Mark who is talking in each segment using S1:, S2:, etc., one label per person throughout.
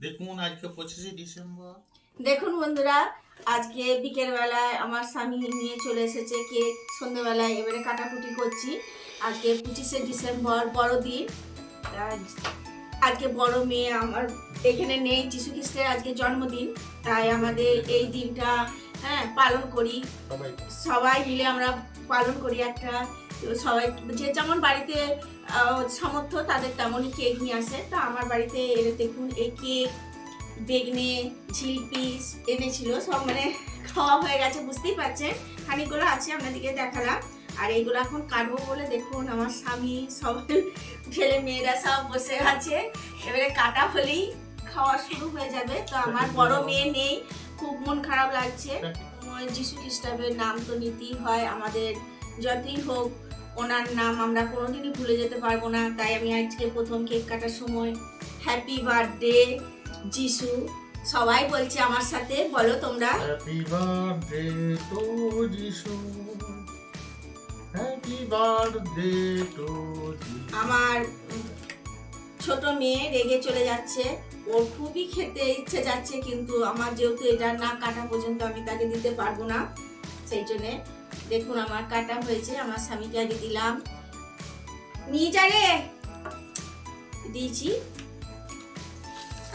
S1: দেখুন আজকে 25শে ডিসেম্বর।
S2: দেখুন বন্ধুরা, আজকে বিকেল বেলায় আমার স্বামী নিয়ে চলে এসেছে কেক। সন্ধ্যেবেলায় এবারে কাটাকুটি করছি। আজকে 25শে ডিসেম্বর বড়দিন। আজকে বড় মেয়ে আমার এখানে নেই, যিশু খ্রিস্টের আজকে জন্মদিন, তাই আমাদের এই দিনটা পালন করি। সবাই মিলে আমরা পালন করি। একটা সবাই যে যেমন বাড়িতে সামর্থ্য তাদের তেমনই কেক নিয়ে আসে। তা আমার বাড়িতে এলে দেখুন এই কেক, বেগনে, ঝিলপি এনেছিল, সব খাওয়া হয়ে গেছে, বুঝতেই পারছেন। খানিকগুলো আছে, আপনাদেরকে দেখালাম। আর এইগুলো এখন কাটবো বলে দেখুন আমার স্বামী, সব ছেলে মেয়েরা সব বসে আছে। এবারে কাটা হলেই খাওয়া শুরু হয়ে যাবে। তো আমার বড় মেয়ে নেই, খুব মন খারাপ লাগছে। যিশু খ্রিস্টের নাম তো নিতেই হয় আমাদের, যতই হোক ওনার নাম আমরা কোনোদিনই ভুলে যেতে পারবো না। তাই আমি আজকে প্রথম কেক কাটার সময় হ্যাপি বার্থডে যিশু সবাই বলছে আমার সাথে, বলো তোমরা
S1: হ্যাপি বার্থডে টু যিশু, হ্যাপি বার্থডে টু যিশু।
S2: আমার ছোট মেয়ে রেগে চলে যাচ্ছে, ওর খুবই খেতে ইচ্ছে যাচ্ছে, কিন্তু আমার যেহেতু এটা না কাটা পর্যন্ত আমি তাকে দিতে পারবো না, সেই জন্যে দেখুন আমার কাটা হয়েছে। আমার স্বামীকে আগে দিলাম, নিয়ে যা রে, দিয়েছি।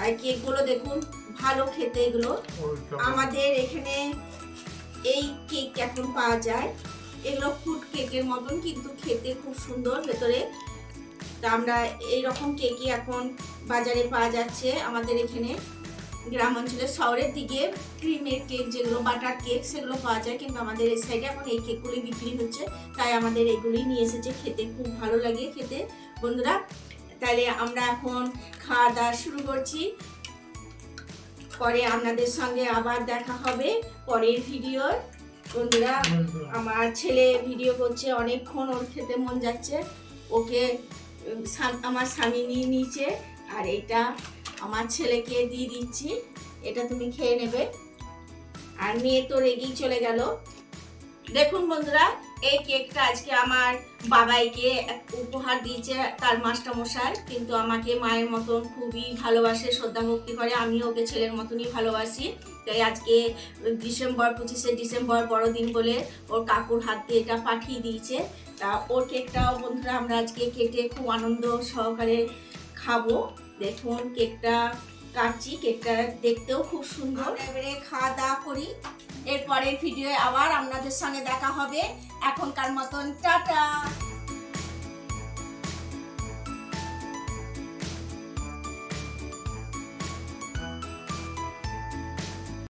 S2: আর কেকগুলো দেখুন ভালো খেতে, এগুলো আমাদের এখানে এই কেক এখন পাওয়া যায়। এগুলো ফুড কেকের মতন, কিন্তু খেতে খুব সুন্দর ভেতরে। তা আমরা এইরকম কেকই এখন বাজারে পাওয়া যাচ্ছে আমাদের এখানে গ্রাম অঞ্চলে। শহরের দিকে ক্রিমের কেক, যেগুলো বাটার কেক, সেগুলো পাওয়া যায়, কিন্তু আমাদের এই সাইডে এখন এই কেকগুলি বিক্রি হচ্ছে, তাই আমাদের এগুলি নিয়ে এসেছে। খেতে খুব ভালো লাগে খেতে বন্ধুরা। তাহলে আমরা এখন খাওয়া দাওয়া শুরু করছি। পরে আপনাদের সঙ্গে আবার দেখা হবে পরের ভিডিও। বন্ধুরা, আমার ছেলে ভিডিও করছে অনেকক্ষণ, ওর খেতে মন যাচ্ছে, ওকে আমার স্বামী নিয়ে নিয়েছে। আর এটা আমার ছেলেকে দিয়ে দিচ্ছি, এটা তুমি খেয়ে নেবে। আর মেয়ে তো রেগেই চলে গেল। দেখুন বন্ধুরা, এই কেকটা আজকে আমার বাবাইকে উপহার দিয়েছে তার মাস্টারমশাই, কিন্তু আমাকে মায়ের মতন খুবই ভালোবাসে, শ্রদ্ধা ভক্তি করে। আমিও ওকে ছেলের মতনই ভালোবাসি। তাই আজকে 25শে ডিসেম্বর বড়দিন বলে ওর কাকুর হাত দিয়ে এটা পাঠিয়ে দিয়েছে। তা ওর কেকটাও বন্ধুরা আমরা আজকে কেটে খুব আনন্দ সহকারে খাবো। দেখুন কেকটা কাটছি, কেকটা দেখতেও খুব সুন্দর। এবারে খাওয়া দাওয়া করি, এরপরের ভিডিও আবার আপনাদের সঙ্গে দেখা হবে। এখনকার মতন টাটা।